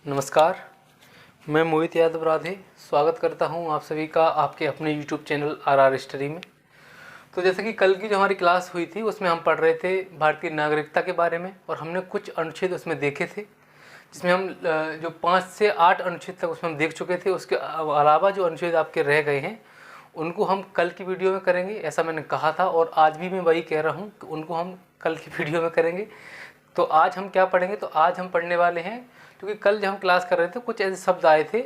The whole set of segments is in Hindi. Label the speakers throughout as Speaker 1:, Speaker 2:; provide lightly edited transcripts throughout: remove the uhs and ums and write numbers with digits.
Speaker 1: नमस्कार, मैं मोहित यादव राधे स्वागत करता हूं आप सभी का आपके अपने YouTube चैनल RR स्टडी में। तो जैसे कि कल की जो हमारी क्लास हुई थी उसमें हम पढ़ रहे थे भारतीय नागरिकता के बारे में और हमने कुछ अनुच्छेद उसमें देखे थे, जिसमें हम जो 5 से 8 अनुच्छेद तक उसमें हम देख चुके थे। उसके अलावा जो अनुच्छेद आपके रह गए हैं उनको हम कल की वीडियो में करेंगे, ऐसा मैंने कहा था और आज भी मैं वही कह रहा हूँ कि उनको हम कल की वीडियो में करेंगे। तो आज हम क्या पढ़ेंगे, तो आज हम पढ़ने वाले हैं, क्योंकि कल जब हम क्लास कर रहे थे कुछ ऐसे शब्द आए थे,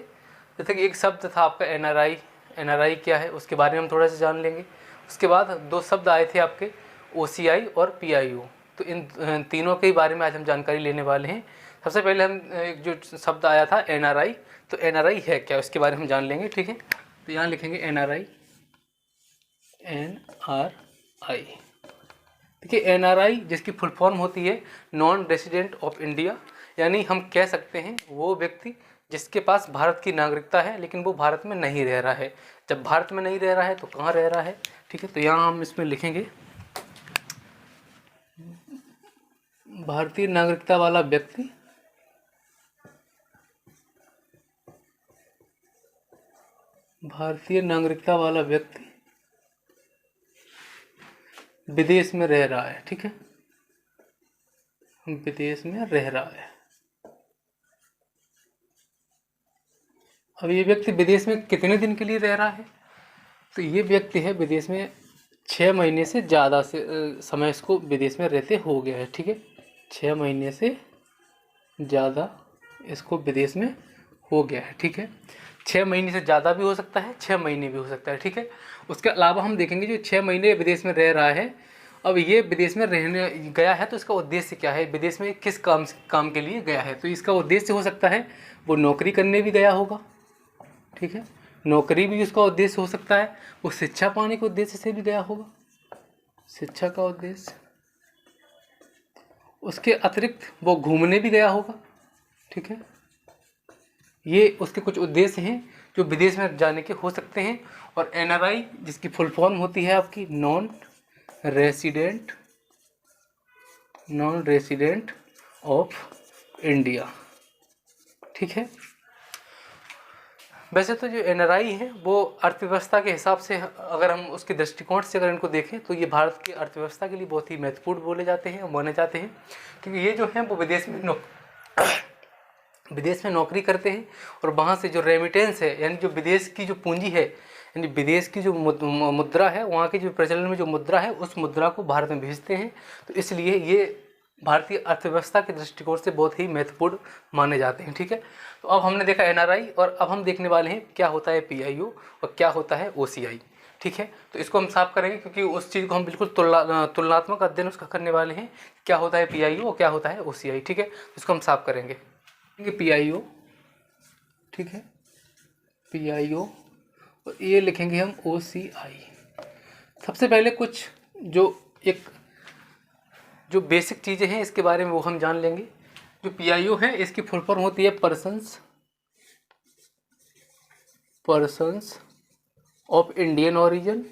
Speaker 1: जैसे कि एक शब्द था आपका एनआरआई क्या है उसके बारे में हम थोड़ा सा जान लेंगे। उसके बाद 2 शब्द आए थे आपके ओसीआई और पीआईओ, तो इन तीनों के बारे में आज हम जानकारी लेने वाले हैं। सबसे पहले हम एक जो शब्द आया था एनआरआई, तो एनआरआई है क्या उसके बारे में हम जान लेंगे, ठीक है। तो यहाँ लिखेंगे एनआरआई। देखिए एनआरआई जिसकी फुल फॉर्म होती है नॉन रेसिडेंट ऑफ इंडिया, यानी हम कह सकते हैं वो व्यक्ति जिसके पास भारत की नागरिकता है लेकिन वो भारत में नहीं रह रहा है। जब भारत में नहीं रह रहा है तो कहाँ रह रहा है, ठीक है। तो यहाँ हम इसमें लिखेंगे भारतीय नागरिकता वाला व्यक्ति विदेश में रह रहा है, ठीक है, विदेश में रह रहा है। अब ये व्यक्ति विदेश में कितने दिन के लिए रह रहा है, तो ये व्यक्ति है विदेश में 6 महीने से ज़्यादा से समय इसको विदेश में रहते हो गया है, ठीक है। 6 महीने से ज़्यादा इसको विदेश में हो गया है, ठीक है। 6 महीने से ज़्यादा भी हो सकता है, 6 महीने भी हो सकता है, ठीक है। उसके अलावा हम देखेंगे जो 6 महीने विदेश में रह रहा है, अब ये विदेश में रहने गया है तो इसका उद्देश्य क्या है, विदेश में किस काम के लिए गया है। तो इसका उद्देश्य हो सकता है वो नौकरी करने भी गया होगा, ठीक है, नौकरी भी उसका उद्देश्य हो सकता है। वो शिक्षा पाने के उद्देश्य से भी गया होगा, शिक्षा का उद्देश्य। उसके अतिरिक्त वो घूमने भी गया होगा, ठीक है। ये उसके कुछ उद्देश्य हैं जो विदेश में जाने के हो सकते हैं। और एनआरआई जिसकी फुल फॉर्म होती है आपकी नॉन रेसिडेंट ऑफ इंडिया, ठीक है। वैसे तो जो एनआरआई है वो अर्थव्यवस्था के हिसाब से, अगर हम उसके दृष्टिकोण से अगर इनको देखें तो ये भारत की अर्थव्यवस्था के लिए बहुत ही महत्वपूर्ण बोले जाते हैं, माने जाते हैं, क्योंकि ये जो हैं वो विदेश में नौकरी करते हैं और वहाँ से जो रेमिटेंस है, यानी जो विदेश की जो पूंजी है, यानी विदेश की जो मुद्रा है, वहाँ की जो प्रचलन में जो मुद्रा है उस मुद्रा को भारत में भेजते हैं। तो इसलिए ये भारतीय अर्थव्यवस्था के दृष्टिकोण से बहुत ही महत्वपूर्ण माने जाते हैं, ठीक है। तो अब हमने देखा एनआरआई और अब हम देखने वाले हैं क्या होता है पीआईओ और क्या होता है ओसीआई, ठीक है। तो इसको हम साफ करेंगे क्योंकि उस चीज़ को हम बिल्कुल तुलनात्मक अध्ययन उसका करने वाले हैं, क्या होता है पीआईओ और क्या होता है ओसीआई, ठीक है। इसको हम साफ करेंगे पीआईओ, ठीक है, पीआईओ, और ये लिखेंगे हम ओसीआई। सबसे पहले कुछ जो बेसिक चीज़ें हैं इसके बारे में वो हम जान लेंगे। जो पीआईओ है इसकी फुल फॉर्म होती है पर्सन्स ऑफ इंडियन ओरिजिन,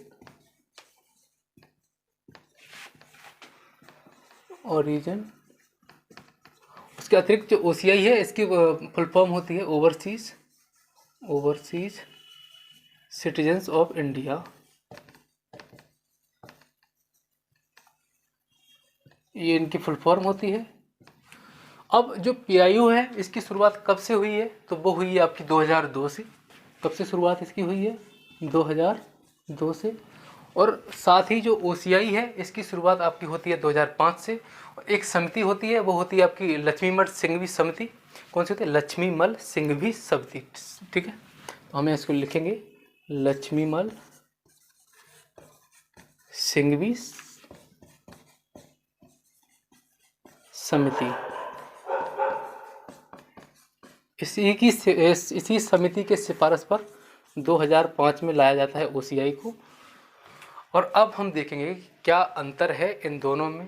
Speaker 1: उसके अतिरिक्त जो ओसीआई है इसकी फुल फॉर्म होती है ओवरसीज सिटीजन्स ऑफ इंडिया। ये इनकी फुल फॉर्म होती है। अब जो पीआईओ है इसकी शुरुआत कब से हुई है, तो वो हुई है आपकी 2002 से। कब से शुरुआत इसकी हुई है, 2002 से। और साथ ही जो ओसीआई है इसकी शुरुआत आपकी होती है 2005 से। और एक समिति होती है, वो होती है आपकी लक्ष्मीमल सिंघवी समिति। कौन सी होती है, लक्ष्मीमल सिंघवी समिति, ठीक है। तो हमें इसको लिखेंगे लक्ष्मीमल सिंघवी समिति। इसी समिति के सिफारिश पर 2005 में लाया जाता है ओसीआई को। और अब हम देखेंगे क्या अंतर है इन दोनों में,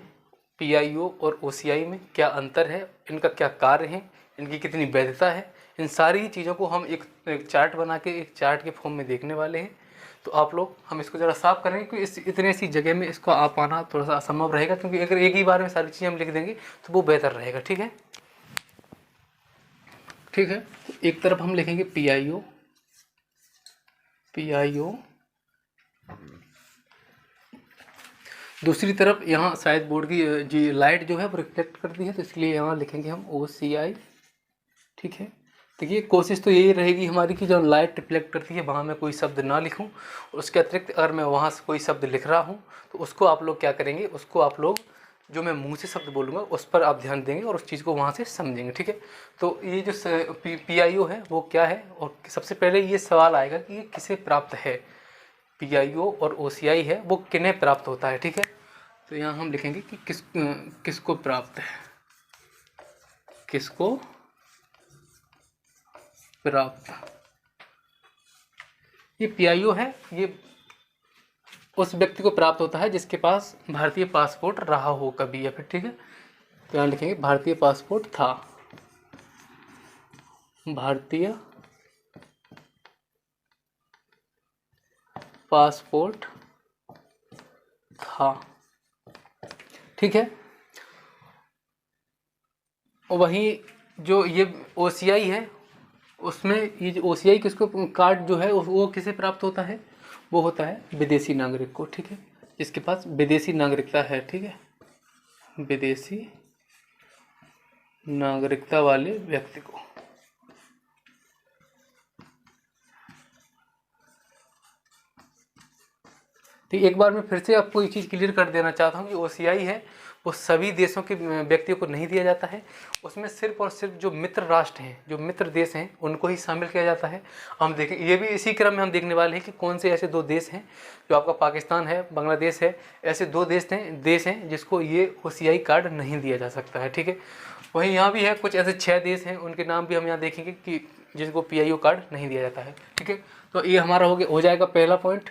Speaker 1: पीआईओ और ओसीआई में क्या अंतर है, इनका क्या कार्य है, इनकी कितनी वैधता है। इन सारी चीज़ों को हम एक चार्ट बना के, एक चार्ट के फॉर्म में देखने वाले हैं। तो आप लोग हम इसको ज़रा साफ करेंगे क्योंकि इतने सी जगह में इसको आ पाना थोड़ा सा असंभव रहेगा, क्योंकि अगर एक ही बार में सारी चीज़ें हम लिख देंगे तो वो बेहतर रहेगा, ठीक है। ठीक है। एक तरफ हम लिखेंगे PIO, दूसरी तरफ यहाँ शायद बोर्ड की जी लाइट जो है वो रिफ्लेक्ट करती है, तो इसलिए यहाँ लिखेंगे हम OCI। ठीक है। देखिए कोशिश तो यही रहेगी हमारी कि जो लाइट रिफ्लेक्ट करती है वहाँ मैं कोई शब्द ना लिखूँ। उसके अतिरिक्त अगर मैं वहाँ से कोई शब्द लिख रहा हूँ तो उसको आप लोग क्या करेंगे, उसको आप लोग जो मैं मुंह से शब्द बोलूँगा उस पर आप ध्यान देंगे और उस चीज़ को वहाँ से समझेंगे। ठीक है। तो ये जो PIO है वो क्या है, और सबसे पहले ये सवाल आएगा कि ये किसे प्राप्त है। PIO और OCI है वो किन्हें प्राप्त होता है। ठीक है। तो यहाँ हम लिखेंगे कि किसको प्राप्त है, किसको प्राप्त। ये PIO है, ये उस व्यक्ति को प्राप्त होता है जिसके पास भारतीय पासपोर्ट रहा हो कभी या फिर। ठीक है। तो यहाँ लिखेंगे भारतीय पासपोर्ट था, भारतीय पासपोर्ट था। ठीक है। वहीं जो ये OCI है उसमें ये जो OCI किसको कार्ड जो है वो किसे प्राप्त होता है, वो होता है विदेशी नागरिक को। ठीक है। जिसके पास विदेशी नागरिकता है। ठीक है। विदेशी नागरिकता वाले व्यक्ति को। तो एक बार मैं फिर से आपको ये चीज़ क्लियर कर देना चाहता हूँ कि OCI है वो सभी देशों के व्यक्तियों को नहीं दिया जाता है। उसमें सिर्फ और सिर्फ जो मित्र राष्ट्र हैं, जो मित्र देश हैं, उनको ही शामिल किया जाता है। हम देखें ये भी इसी क्रम में हम देखने वाले हैं कि कौन से ऐसे 2 देश हैं, जो आपका पाकिस्तान है, बांग्लादेश है, ऐसे 2 देश हैं जिसको ये OCI कार्ड नहीं दिया जा सकता है। ठीक है। वहीं यहाँ भी है कुछ ऐसे 6 देश हैं, उनके नाम भी हम यहाँ देखेंगे कि जिनको PIO कार्ड नहीं दिया जाता है। ठीक है। तो ये हमारा हो जाएगा पहला पॉइंट।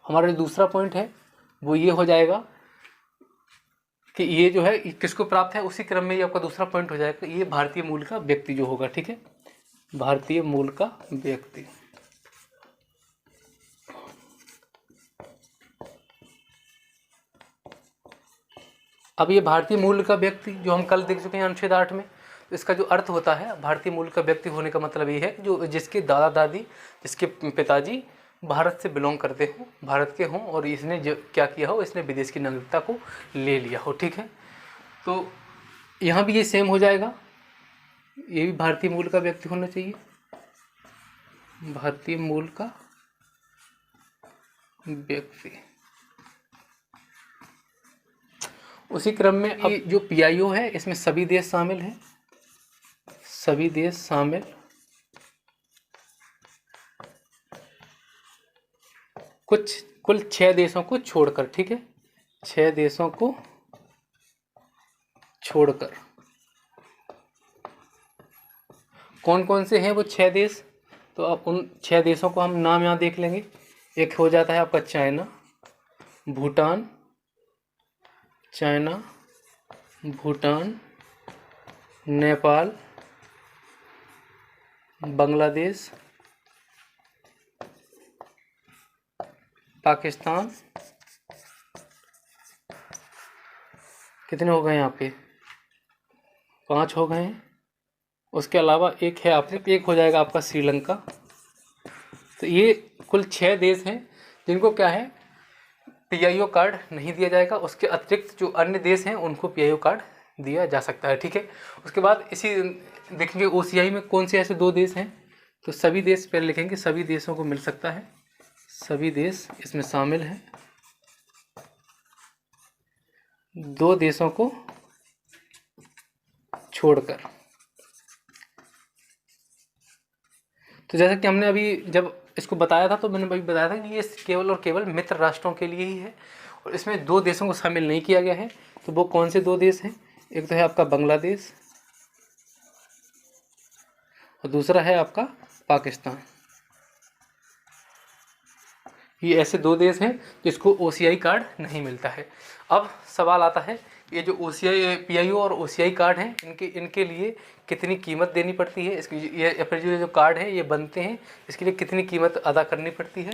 Speaker 1: हमारा जो दूसरा पॉइंट है वो ये हो जाएगा कि ये जो है किसको प्राप्त है, उसी क्रम में ये आपका दूसरा पॉइंट हो जाएगा, ये भारतीय मूल का व्यक्ति जो होगा। ठीक है। भारतीय मूल का व्यक्ति। अब ये भारतीय मूल का व्यक्ति जो हम कल देख चुके हैं अनुच्छेद 8 में, तो इसका जो अर्थ होता है भारतीय मूल का व्यक्ति होने का मतलब ये है कि जो जिसके दादा दादी, जिसके पिताजी भारत से बिलोंग करते हो, भारत के हों, और इसने जो क्या किया हो, इसने विदेश की नागरिकता को ले लिया हो। ठीक है। तो यहाँ भी ये सेम हो जाएगा, ये भी भारतीय मूल का व्यक्ति होना चाहिए, भारतीय मूल का व्यक्ति। उसी क्रम में अब जो PIO है इसमें सभी देश शामिल हैं, सभी देश शामिल, कुल 6 देशों को छोड़कर। ठीक है। 6 देशों को छोड़कर। कौन कौन से हैं वो 6 देश, तो अब उन 6 देशों को हम नाम यहाँ देख लेंगे। एक हो जाता है आपका चाइना, भूटान, चाइना, भूटान, नेपाल, बांग्लादेश, पाकिस्तान। कितने हो गए यहाँ पे, 5 हो गए हैं। उसके अलावा एक है आपसे, एक हो जाएगा आपका श्रीलंका। तो ये कुल 6 देश हैं जिनको क्या है PIO कार्ड नहीं दिया जाएगा। उसके अतिरिक्त जो अन्य देश हैं उनको PIO कार्ड दिया जा सकता है। ठीक है। उसके बाद इसी देखेंगे OCI में कौन से ऐसे 2 देश हैं, तो सभी देश पहले लिखेंगे, सभी देशों को मिल सकता है, सभी देश इसमें शामिल हैं, 2 देशों को छोड़कर। तो जैसा कि हमने अभी जब इसको बताया था तो मैंने अभी बताया था कि ये केवल और केवल मित्र राष्ट्रों के लिए ही है, और इसमें 2 देशों को शामिल नहीं किया गया है। तो वो कौन से 2 देश हैं, एक तो है आपका बांग्लादेश और दूसरा है आपका पाकिस्तान। ये ऐसे 2 देश हैं जिसको OCI कार्ड नहीं मिलता है। अब सवाल आता है ये जो PIO और OCI कार्ड हैं इनके लिए कितनी कीमत देनी पड़ती है, इसकी ये फिर जो कार्ड है ये बनते हैं इसके लिए कितनी कीमत अदा करनी पड़ती है।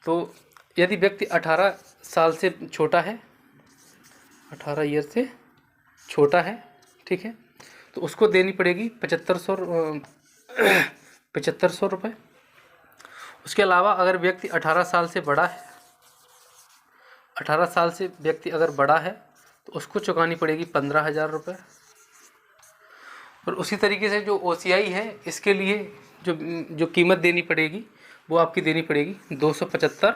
Speaker 1: तो यदि व्यक्ति 18 साल से छोटा है, 18 ईयर से छोटा है, ठीक है, तो उसको देनी पड़ेगी 7500 रुपये। उसके अलावा अगर व्यक्ति 18 साल से बड़ा है, 18 साल से व्यक्ति अगर बड़ा है तो उसको चुकानी पड़ेगी 15,000 रुपये। और उसी तरीके से जो OCI है, इसके लिए जो कीमत देनी पड़ेगी वो आपकी देनी पड़ेगी 275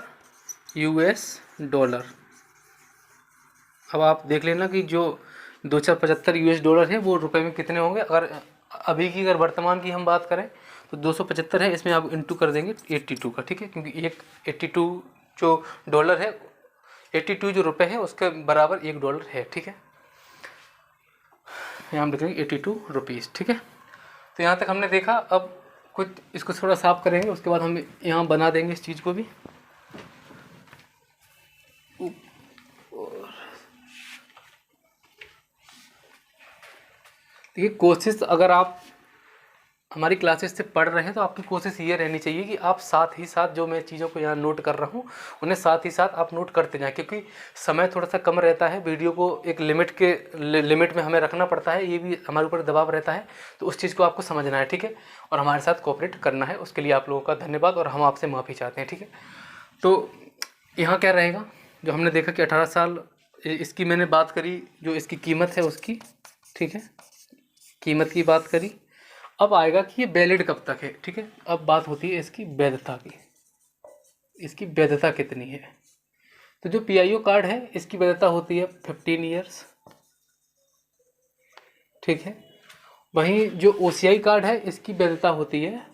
Speaker 1: US डॉलर। अब आप देख लेना कि जो 275 US डॉलर है वो रुपए में कितने होंगे। अगर अभी की अगर वर्तमान की हम बात करें तो 275 है, इसमें आप इंटू कर देंगे 82 का, ठीक है, क्योंकि एक 82 जो डॉलर है, 82 जो रुपए है उसके बराबर $1 है, ठीक है। यहाँ हम लिखेंगे 82 रुपीज़, ठीक है। तो यहाँ तक हमने देखा। अब कुछ इसको थोड़ा साफ करेंगे, उसके बाद हम यहाँ बना देंगे इस चीज़ को भी। देखिए, कोशिश अगर आप हमारी क्लासेस से पढ़ रहे हैं तो आपकी कोशिश ये रहनी चाहिए कि आप साथ ही साथ जो मैं चीज़ों को यहाँ नोट कर रहा हूँ उन्हें साथ ही साथ आप नोट करते जाएं, क्योंकि समय थोड़ा सा कम रहता है। वीडियो को एक लिमिट में हमें रखना पड़ता है, ये भी हमारे ऊपर दबाव रहता है। तो उस चीज़ को आपको समझना है, ठीक है, और हमारे साथ कोऑपरेट करना है। उसके लिए आप लोगों का धन्यवाद और हम आपसे माफ़ी चाहते हैं, ठीक है। तो यहाँ क्या रहेगा, जो हमने देखा कि 18 साल इसकी मैंने बात करी, जो इसकी कीमत है उसकी, ठीक है, कीमत की बात करी। अब आएगा कि ये वैलिड कब तक है, ठीक है। अब बात होती है इसकी वैधता की, इसकी वैधता कितनी है। तो जो PIO कार्ड है इसकी वैधता होती है 15 ईयर्स, ठीक है। वहीं जो OCI कार्ड है इसकी वैधता होती है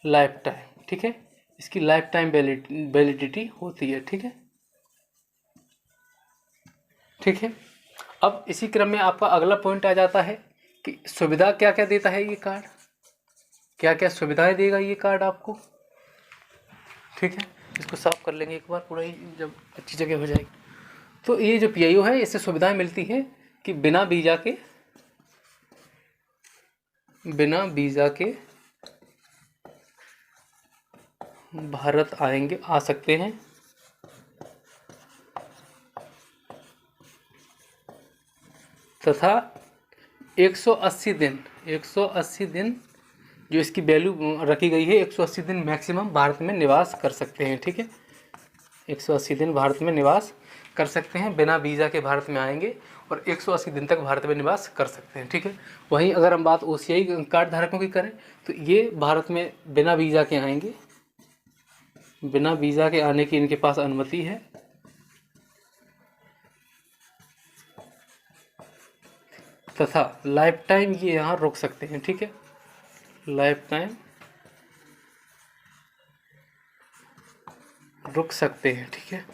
Speaker 1: लाइफ टाइम, ठीक है, इसकी लाइफ टाइम वैलिडिटी होती है, ठीक है, ठीक है। अब इसी क्रम में आपका अगला पॉइंट आ जाता है कि सुविधा क्या क्या देता है ये कार्ड, क्या क्या सुविधाएं देगा ये कार्ड आपको, ठीक है। इसको साफ कर लेंगे एक बार पूरा ही, जब अच्छी जगह हो जाएगी। तो ये जो PIO है इससे सुविधाएं मिलती है कि बिना वीज़ा के भारत आ सकते हैं, तथा 180 दिन जो इसकी वैल्यू रखी गई है, 180 दिन मैक्सिमम भारत में निवास कर सकते हैं, ठीक है। 180 दिन भारत में निवास कर सकते हैं, बिना वीज़ा के भारत में आएंगे और 180 दिन तक भारत में निवास कर सकते हैं, ठीक है। वहीं अगर हम बात OCI कार्ड धारकों की करें तो ये भारत में बिना वीज़ा के आएंगे, बिना वीज़ा के आने की इनके पास अनुमति है, तथा लाइफ टाइम ये यहाँ रुक सकते हैं, ठीक है, लाइफ टाइम रुक सकते हैं, ठीक है।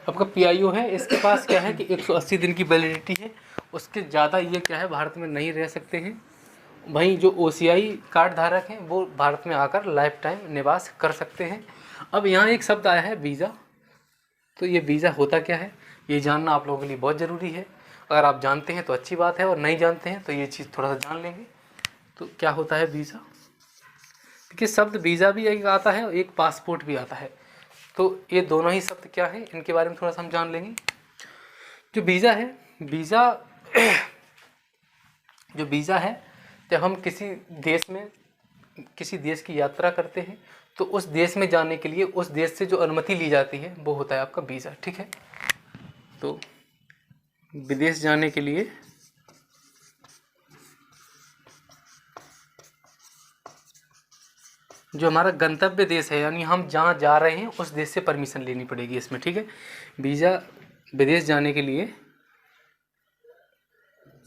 Speaker 1: आपका PIO है, इसके पास क्या है कि 180 दिन की वैलिडिटी है, उसके ज़्यादा ये क्या है भारत में नहीं रह सकते हैं। वहीं जो OCI कार्ड धारक हैं वो भारत में आकर लाइफ टाइम निवास कर सकते हैं। अब यहाँ एक शब्द आया है वीज़ा, तो ये वीज़ा होता क्या है ये जानना आप लोगों के लिए बहुत ज़रूरी है। अगर आप जानते हैं तो अच्छी बात है, और नहीं जानते हैं तो ये चीज़ थोड़ा सा जान लेंगे। तो क्या होता है वीज़ा, देखिए शब्द वीज़ा भी एक आता है और एक पासपोर्ट भी आता है। तो ये दोनों ही शब्द क्या है इनके बारे में थोड़ा सा हम जान लेंगे। जो वीज़ा है, जो वीज़ा है, जब हम किसी देश की यात्रा करते हैं तो उस देश में जाने के लिए उस देश से जो अनुमति ली जाती है वो होता है आपका वीज़ा, ठीक है। तो विदेश जाने के लिए जो हमारा गंतव्य देश है, यानी हम जहाँ जा रहे हैं उस देश से परमिशन लेनी पड़ेगी इसमें, ठीक है। वीज़ा विदेश जाने के लिए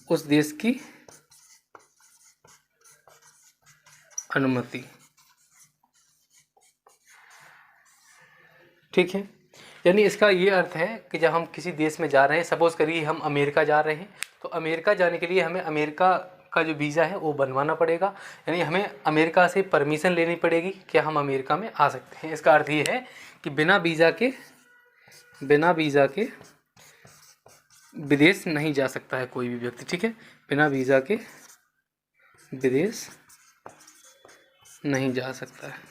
Speaker 1: उस देश की अनुमति, ठीक है। यानी इसका ये अर्थ है कि जब हम किसी देश में जा रहे हैं, सपोज़ करिए हम अमेरिका जा रहे हैं, तो अमेरिका जाने के लिए हमें अमेरिका का जो वीज़ा है वो बनवाना पड़ेगा, यानी हमें अमेरिका से परमिशन लेनी पड़ेगी कि हम अमेरिका में आ सकते हैं। इसका अर्थ ये है कि बिना वीज़ा के विदेश नहीं जा सकता है कोई भी व्यक्ति, ठीक है, बिना वीज़ा के विदेश नहीं जा सकता है।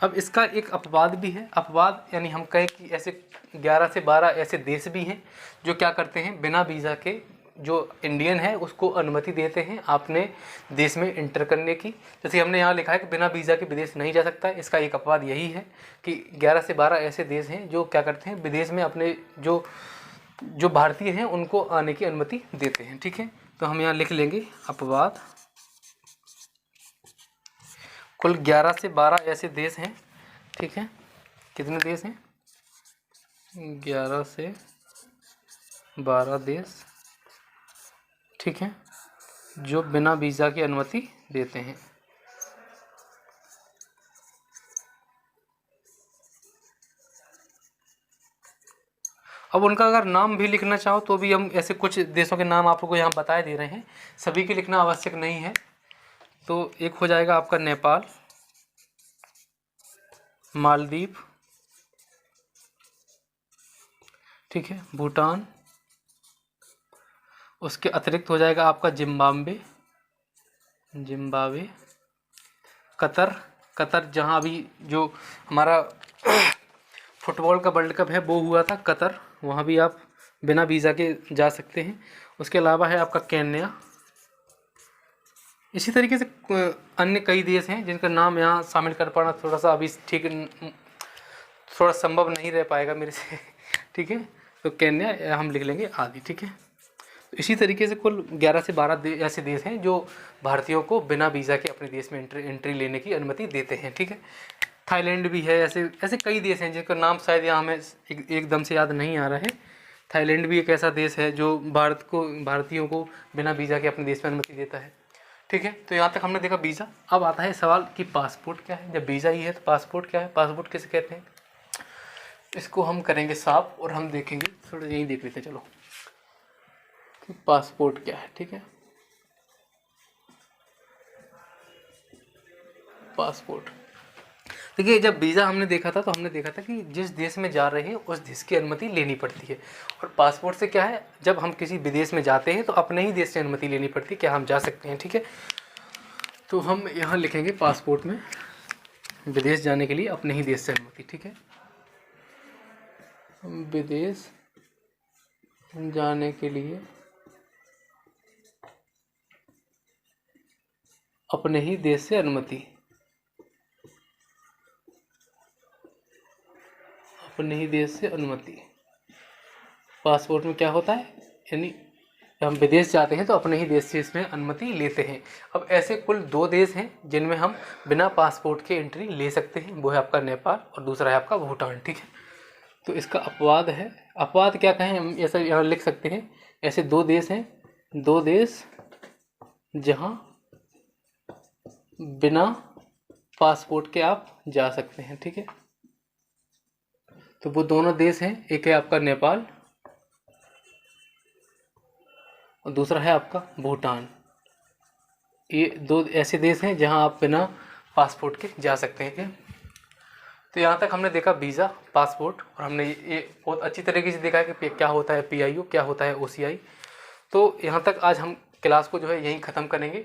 Speaker 1: अब इसका एक अपवाद भी है। अपवाद यानी हम कहें कि ऐसे 11 से 12 ऐसे देश भी हैं जो क्या करते हैं, बिना वीज़ा के जो इंडियन है उसको अनुमति देते हैं अपने देश में इंटर करने की। जैसे हमने यहाँ लिखा है कि बिना वीज़ा के विदेश नहीं जा सकता है। इसका एक अपवाद यही है कि 11 से 12 ऐसे देश हैं जो क्या करते हैं, विदेश में अपने जो भारतीय हैं उनको आने की अनुमति देते हैं। ठीक है, तो हम यहाँ लिख लेंगे अपवाद। कुल 11 से 12 ऐसे देश हैं। ठीक है, कितने देश हैं? 11 से 12 देश, ठीक है, जो बिना वीज़ा की अनुमति देते हैं। अब उनका अगर नाम भी लिखना चाहो तो भी हम ऐसे कुछ देशों के नाम आप लोगों को यहाँ बताए दे रहे हैं, सभी के लिखना आवश्यक नहीं है। तो एक हो जाएगा आपका नेपाल, मालदीव, ठीक है, भूटान, उसके अतिरिक्त हो जाएगा आपका जिम्बाब्वे, कतर जहाँ अभी जो हमारा फुटबॉल का वर्ल्ड कप है वो हुआ था, कतर, वहाँ भी आप बिना वीज़ा के जा सकते हैं। उसके अलावा है आपका केन्या। इसी तरीके से अन्य कई देश हैं जिनका नाम यहाँ शामिल कर पाना थोड़ा सा अभी ठीक थोड़ा संभव नहीं रह पाएगा मेरे से। ठीक है, तो केन्या हम लिख लेंगे आदि। ठीक है, तो इसी तरीके से कुल 11 से 12 ऐसे देश हैं जो भारतीयों को बिना वीज़ा के अपने देश में एंट्री लेने की अनुमति देते हैं। ठीक है, थाईलैंड भी है, ऐसे ऐसे कई देश हैं जिनका नाम शायद यहाँ हमें एकदम से याद नहीं आ रहा है। थाईलैंड भी एक ऐसा देश है जो भारतीयों को बिना वीज़ा के अपने देश में अनुमति देता है। ठीक है, तो यहाँ तक हमने देखा वीज़ा। अब आता है सवाल कि पासपोर्ट क्या है। जब वीज़ा ही है तो पासपोर्ट क्या है, पासपोर्ट किसे कहते हैं, इसको हम करेंगे साफ और हम देखेंगे, थोड़ा यही देख लेते हैं चलो कि पासपोर्ट क्या है। ठीक है, पासपोर्ट देखिए, जब वीज़ा हमने देखा था तो हमने देखा था कि जिस देश में जा रहे हैं उस देश की अनुमति लेनी पड़ती है। और पासपोर्ट से क्या है, जब हम किसी विदेश में जाते हैं तो अपने ही देश से अनुमति लेनी पड़ती है, क्या हम जा सकते हैं। ठीक है, तो हम यहाँ लिखेंगे पासपोर्ट में विदेश जाने के लिए अपने ही देश से अनुमति। ठीक है, विदेश जाने के लिए अपने ही देश से अनुमति, अपने ही देश से अनुमति। पासपोर्ट में क्या होता है, यानी जब हम विदेश जाते हैं तो अपने ही देश से इसमें अनुमति लेते हैं। अब ऐसे कुल 2 देश हैं जिनमें हम बिना पासपोर्ट के एंट्री ले सकते हैं, वो है आपका नेपाल और दूसरा है आपका भूटान। ठीक है, तो इसका अपवाद है, अपवाद क्या कहें हम ऐसा यहाँ लिख सकते हैं, ऐसे 2 देश हैं, 2 देश जहाँ बिना पासपोर्ट के आप जा सकते हैं। ठीक है, तो वो दोनों देश हैं, एक है आपका नेपाल और दूसरा है आपका भूटान। ये 2 ऐसे देश हैं जहां आप बिना पासपोर्ट के जा सकते हैं। तो यहाँ तक हमने देखा वीज़ा, पासपोर्ट, और हमने ये बहुत अच्छी तरीके से देखा है कि क्या होता है PIO, क्या होता है OCI। तो यहाँ तक आज हम क्लास को जो है यहीं ख़त्म करेंगे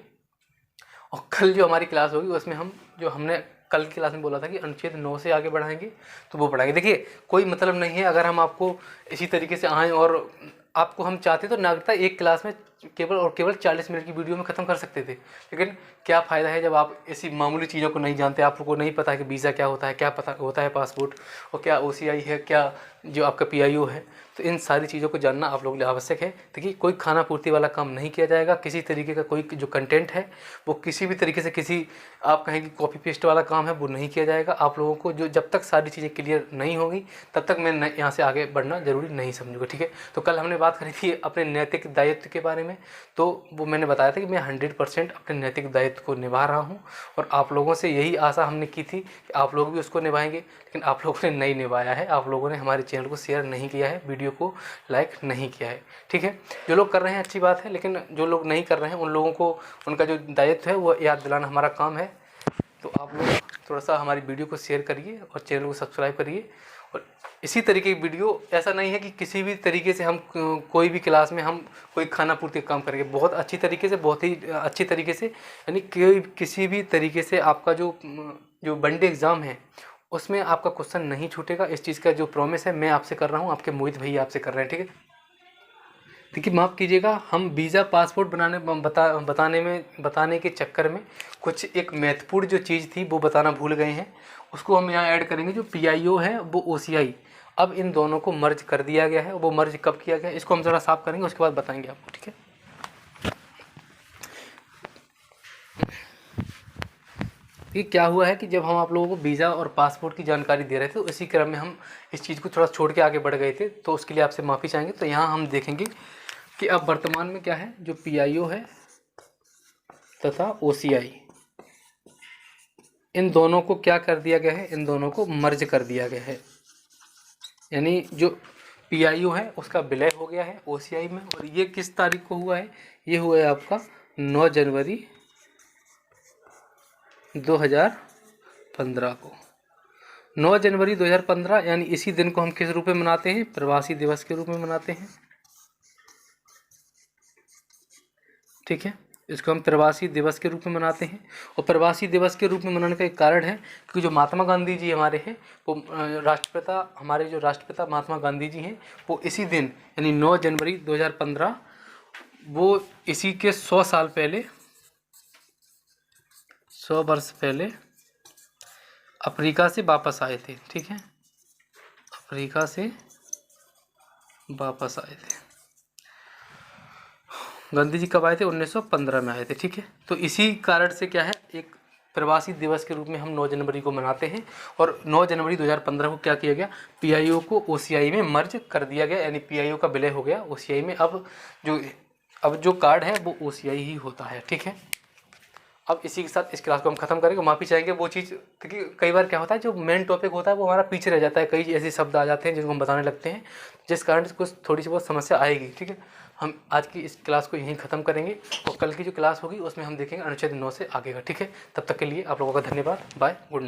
Speaker 1: और कल जो हमारी क्लास होगी उसमें हम जो हमने कल की क्लास में बोला था कि अनुच्छेद 9 से आगे बढ़ाएंगे तो वो बढ़ाएंगे। देखिए, कोई मतलब नहीं है अगर हम आपको इसी तरीके से आएँ और आपको हम चाहते तो नागरिकता एक क्लास में केवल 40 मिनट की वीडियो में ख़त्म कर सकते थे, लेकिन क्या फ़ायदा है जब आप ऐसी मामूली चीज़ों को नहीं जानते, आप लोगों को नहीं पता है कि वीज़ा क्या होता है, क्या पता होता है पासपोर्ट, और क्या OCI है, क्या जो आपका PIO है। तो इन सारी चीज़ों को जानना आप लोगों के लिए आवश्यक है। देखिए, कोई खाना पूर्ति वाला काम नहीं किया जाएगा, किसी तरीके का कोई जो कंटेंट है वो किसी भी तरीके से किसी आप कहें कि कॉपी पेस्ट वाला काम है वो नहीं किया जाएगा। आप लोगों को जो जब तक सारी चीज़ें क्लियर नहीं होंगी तब तक मैं यहाँ से आगे बढ़ना ज़रूरी नहीं समझूंगा। ठीक है, तो कल हमने बात करी थी अपने नैतिक दायित्व के बारे में, तो वो मैंने बताया था कि मैं 100% अपने नैतिक दायित्व को निभा रहा हूँ और आप लोगों से यही आशा हमने की थी कि आप लोग भी उसको निभाएंगे, लेकिन आप लोगों ने नहीं निभाया है। आप लोगों ने हमारे चैनल को शेयर नहीं किया है, वीडियो को लाइक नहीं किया है। ठीक है, जो लोग कर रहे हैं अच्छी बात है, लेकिन जो लोग नहीं कर रहे हैं उन लोगों को उनका जो दायित्व है वो याद दिलाना हमारा काम है। तो आप लोग थोड़ा सा हमारी वीडियो को शेयर करिए और चैनल को सब्सक्राइब करिए। और इसी तरीके की वीडियो, ऐसा नहीं है कि किसी भी तरीके से हम कोई भी क्लास में हम कोई खाना पूर्ति का काम करेंगे, बहुत अच्छी तरीके से, बहुत ही अच्छी तरीके से, यानी किसी भी तरीके से आपका जो जो वनडे एग्ज़ाम है उसमें आपका क्वेश्चन नहीं छूटेगा। इस चीज़ का जो प्रॉमिस है मैं आपसे कर रहा हूँ, आपके मोहित भैया आपसे कर रहे हैं, ठीक है। देखिए माफ़ कीजिएगा, हम वीज़ा पासपोर्ट बताने के चक्कर में कुछ एक महत्वपूर्ण जो चीज़ थी वो बताना भूल गए हैं। उसको हम यहाँ ऐड करेंगे। जो PIO है वो OCI, अब इन दोनों को मर्ज कर दिया गया है। वो मर्ज कब किया गया है इसको हम ज़रा साफ करेंगे, उसके बाद बताएंगे आपको, ठीक है। ये क्या हुआ है कि जब हम आप लोगों को वीज़ा और पासपोर्ट की जानकारी दे रहे थे तो इसी क्रम में हम इस चीज़ को थोड़ा छोड़ के आगे बढ़ गए थे, तो उसके लिए आपसे माफ़ी चाहेंगे। तो यहाँ हम देखेंगे कि अब वर्तमान में क्या है, जो PIO है तथा OCI, इन दोनों को क्या कर दिया गया है, इन दोनों को मर्ज कर दिया गया है। यानी जो PIO है उसका विलय हो गया है OCI में। और ये किस तारीख को हुआ है, ये हुआ है आपका 9 जनवरी 2015 को। 9 जनवरी 2015 यानी इसी दिन को हम किस रूप में मनाते हैं, प्रवासी दिवस के रूप में मनाते हैं, ठीक है। इसको हम प्रवासी दिवस के रूप में मनाते हैं। और प्रवासी दिवस के रूप में मनाने का एक कारण है क्योंकि जो महात्मा गांधी जी हमारे हैं वो हमारे जो राष्ट्रपिता महात्मा गांधी जी हैं वो इसी दिन यानी 9 जनवरी 2015 वो इसी के 100 साल पहले, 100 वर्ष पहले अफ्रीका से वापस आए थे, ठीक है। अफ्रीका से वापस आए थे। गांधी जी कब आए थे, 1915 में आए थे, ठीक है। तो इसी कारण से क्या है, एक प्रवासी दिवस के रूप में हम 9 जनवरी को मनाते हैं। और 9 जनवरी 2015 को क्या किया गया, PIO को OCI में मर्ज कर दिया गया, यानी PIO का विलय हो गया OCI में। अब जो कार्ड है वो OCI ही होता है, ठीक है। अब इसी के साथ इस क्लास को हम खत्म करेंगे। माफ़ी चाहेंगे वो चीज़, क्योंकि कई बार क्या होता है जो मेन टॉपिक होता है वो हमारा पीछे रह जाता है, कई ऐसे शब्द आ जाते हैं जिनको हम बताने लगते हैं जिस कारण से कुछ थोड़ी सी बहुत समस्या आएगी, ठीक है। हम आज की इस क्लास को यहीं ख़त्म करेंगे और कल की जो क्लास होगी उसमें हम देखेंगे अनुच्छेद 9 से आगे का, ठीक है। तब तक के लिए आप लोगों का धन्यवाद, बाय, गुड नाइट।